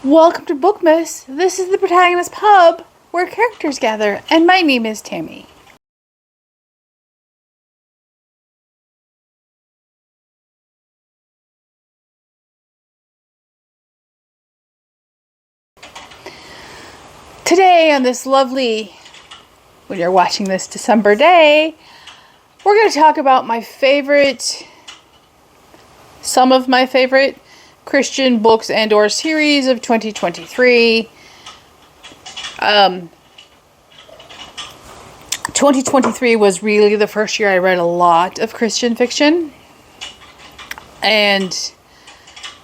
Welcome to Bookmas. This is the Protagonist Pub, where characters gather, and my name is Tammy. Today, on this lovely, when you're watching this December day, we're going to talk about some of my favorite Christian books and or series of 2023. 2023 was really the first year I read a lot of Christian fiction. And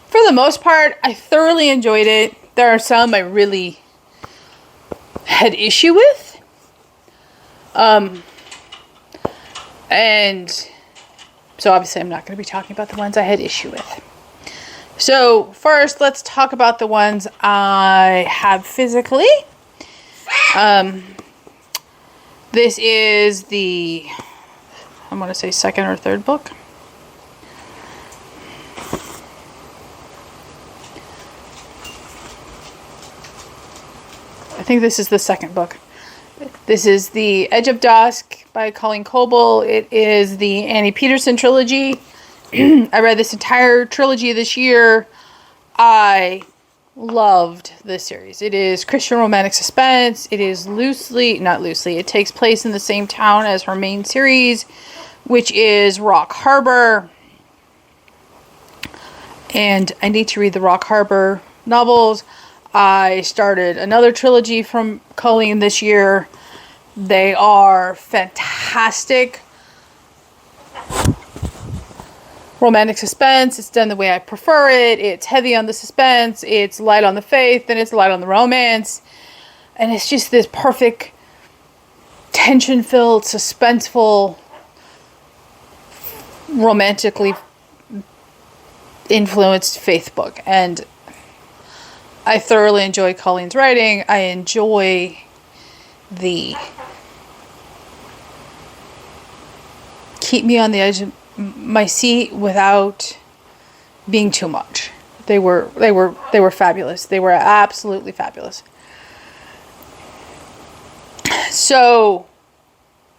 for the most part, I thoroughly enjoyed it. There are some I really had issue with. And so obviously I'm not going to be talking about the ones I had issue with. So first, let's talk about the ones I have physically. This is the, I'm going to say second or third book. I think this is the second book. This is The Edge of Dusk by Colleen Coble. It is the Annie Peterson trilogy. I read this entire trilogy this year. I loved this series. It is Christian romantic suspense. It is it takes place in the same town as her main series, which is Rock Harbor. And I need to read the Rock Harbor novels. I started another trilogy from Colleen this year. They are fantastic. Romantic suspense. It's done the way I prefer it. It's heavy on the suspense. It's light on the faith. And it's light on the romance. And it's just this perfect, tension-filled, suspenseful, romantically influenced faith book. And I thoroughly enjoy Colleen's writing. I enjoy the keep me on the edge of my seat without being too much. They were fabulous. They were absolutely fabulous. So,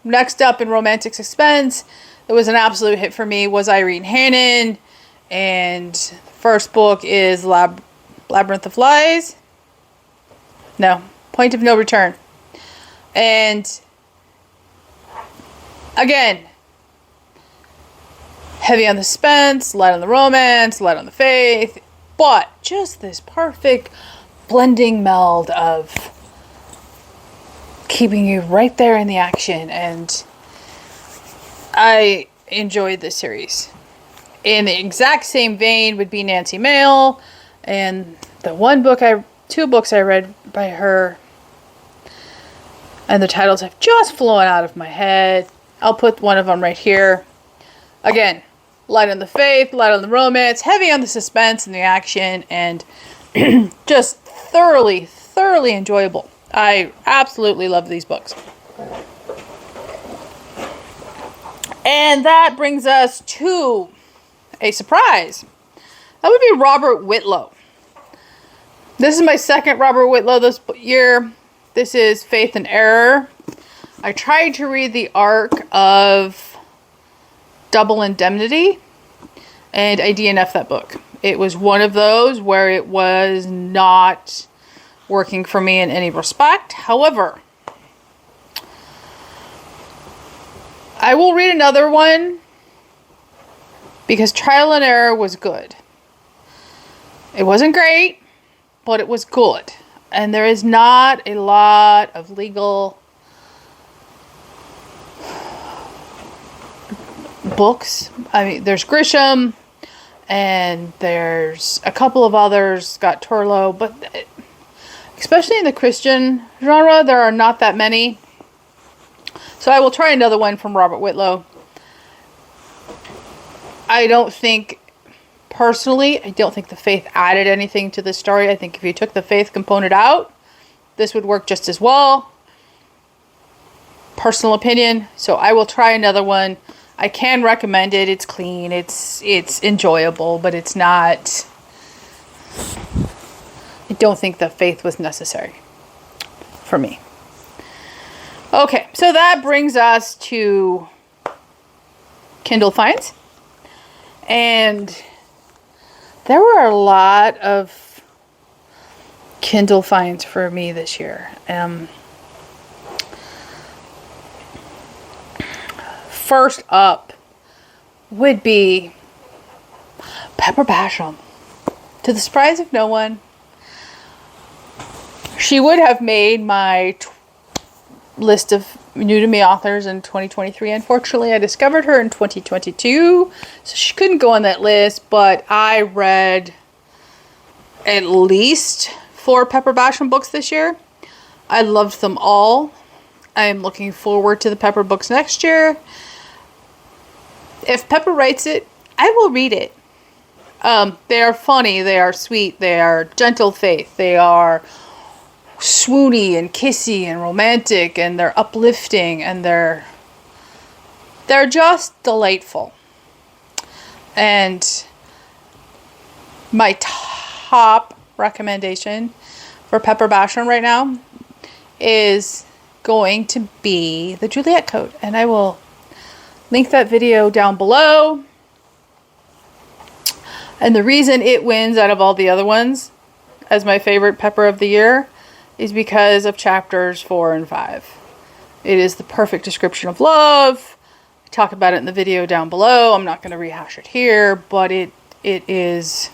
next up in romantic suspense, it was an absolute hit for me, was Irene Hannon. And the first book is Labyrinth of Lies. No, Point of No Return. And again, heavy on the suspense, light on the romance, light on the faith, but just this perfect blending meld of keeping you right there in the action. And I enjoyed this series. In the exact same vein would be Nancy Mayle, and the two books I read by her, and the titles have just flown out of my head. I'll put one of them right here. Again, light on the faith, light on the romance, heavy on the suspense and the action, and just thoroughly enjoyable. I absolutely love these books. And that brings us to a surprise. That would be Robert Whitlow. This is my second Robert Whitlow this year. This is Faith and Error. I tried to read the arc of Double Indemnity, and I DNF'd that book. It was one of those where it was not working for me in any respect. However, I will read another one because Trial and Error was good. It wasn't great, but it was good. And there is not a lot of legal books. I mean, there's Grisham, and there's a couple of others, Scott Turlow, but especially in the Christian genre, there are not that many. So I will try another one from Robert Whitlow. I don't think the faith added anything to the story. I think if you took the faith component out, this would work just as well. Personal opinion. So I will try another one. I can recommend it. It's clean. It's enjoyable, but it's not I don't think the faith was necessary for me. Okay, so that brings us to Kindle finds. And there were a lot of Kindle finds for me this year. First up would be Pepper Basham. To the surprise of no one, she would have made my list of new to me authors in 2023. Unfortunately, I discovered her in 2022, so she couldn't go on that list, but I read at least 4 Pepper Basham books this year. I loved them all. I'm looking forward to the Pepper books next year. If Pepper writes it, I will read it. They are funny, they are sweet, they are gentle faith, they are swoony and kissy and romantic, and they're uplifting, and they're just delightful. And my top recommendation for Pepper Basham right now is going to be the Juliet Code, and I will link that video down below. And the reason it wins out of all the other ones as my favorite Pepper of the year is because of chapters 4 and 5. It is the perfect description of love. I talk about it in the video down below. I'm not going to rehash it here, but it is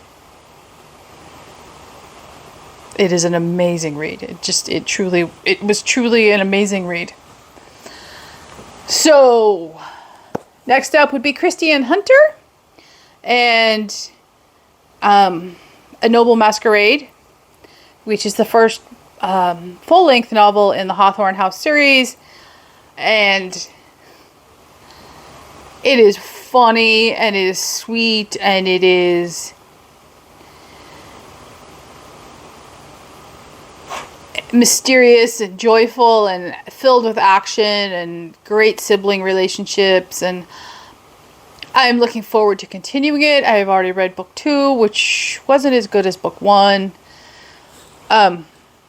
an amazing read. It was truly an amazing read. So next up would be Kristi and Hunter and A Noble Masquerade, which is the first full-length novel in the Hawthorne House series, and it is funny, and it is sweet, and it is mysterious and joyful and filled with action and great sibling relationships, and I'm looking forward to continuing it. I have already read book 2, which wasn't as good as book 1.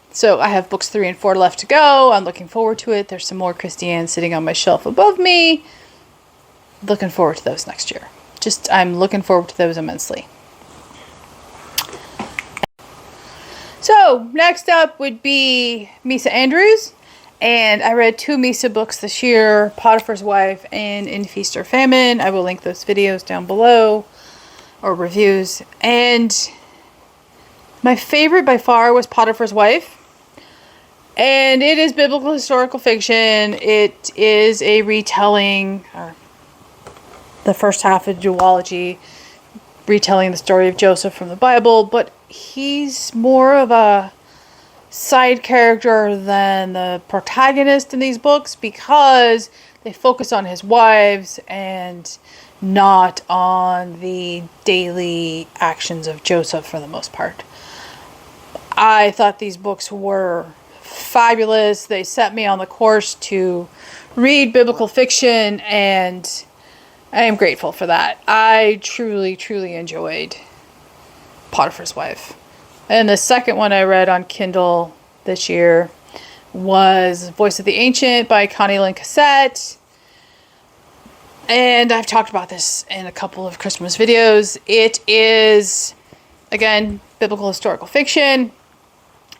So I have books 3 and 4 left to go. I'm looking forward to it. There's some more Kristi Ann sitting on my shelf above me. Looking forward to those next year. I'm looking forward to those immensely. So next up would be Misa Andrews. And I read 2 Misa books this year, Potiphar's Wife and In Feast or Famine. I will link those videos down below, or reviews. And my favorite by far was Potiphar's Wife. And it is biblical historical fiction. It is a retelling, or the first half of Duology, retelling the story of Joseph from the Bible. But he's more of a side character than the protagonist in these books, because they focus on his wives and not on the daily actions of Joseph for the most part. I thought these books were fabulous. They set me on the course to read biblical fiction, and I am grateful for that. I truly, truly enjoyed Potiphar's Wife. And the second one I read on Kindle this year was Voice of the Ancient by Connilyn Cossette. And I've talked about this in a couple of Christmas videos. It is, again, biblical historical fiction.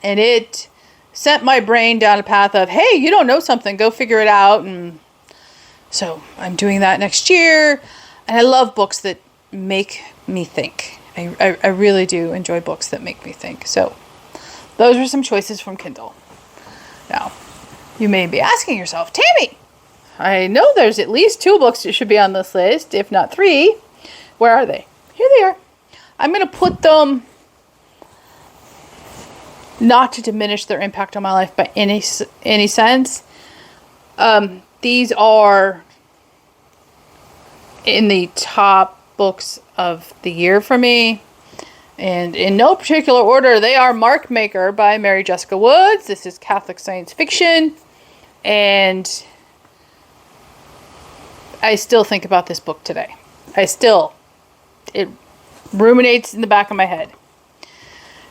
And it sent my brain down a path of, hey, you don't know something, go figure it out. And so I'm doing that next year. And I love books that make me think. I really do enjoy books that make me think. So those are some choices from Kindle. Now, you may be asking yourself, Tammy, I know there's at least 2 books that should be on this list, if not 3. Where are they? Here they are. I'm going to put them, not to diminish their impact on my life by any sense. These are in the top books of the year for me, and in no particular order. They are MarkMaker by Mary Jessica Woods. This is Catholic science fiction, and I still think about this book today. It ruminates in the back of my head.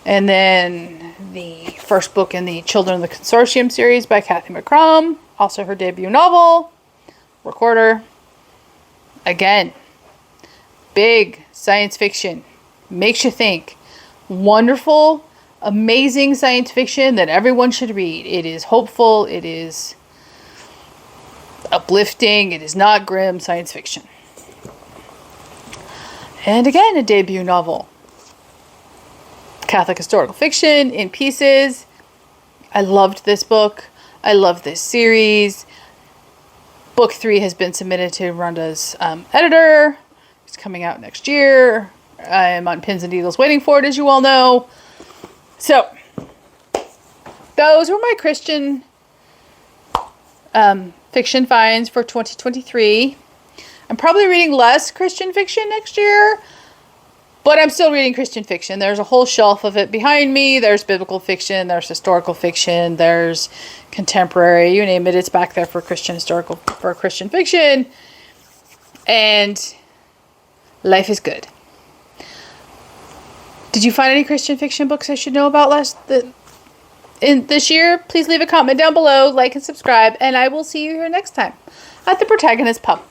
And then the first book in the Children of the Consortium series by Cathy McCrumb. Also her debut novel, Recorder. Again, big science fiction. Makes you think. Wonderful, amazing science fiction that everyone should read. It is hopeful. It is uplifting. It is not grim science fiction. And again, a debut novel. Catholic historical fiction in pieces. I loved this book. I love this series. Book 3 has been submitted to Rhonda's editor. It's coming out next year. I am on pins and needles waiting for it, as you all know. So, those were my Christian fiction finds for 2023. I'm probably reading less Christian fiction next year, but I'm still reading Christian fiction. There's a whole shelf of it behind me. There's biblical fiction, there's historical fiction, there's contemporary, you name it, it's back there for Christian fiction. And life is good. Did you find any Christian fiction books I should know about this year? Please leave a comment down below, like and subscribe, and I will see you here next time at the Protagonist Pub.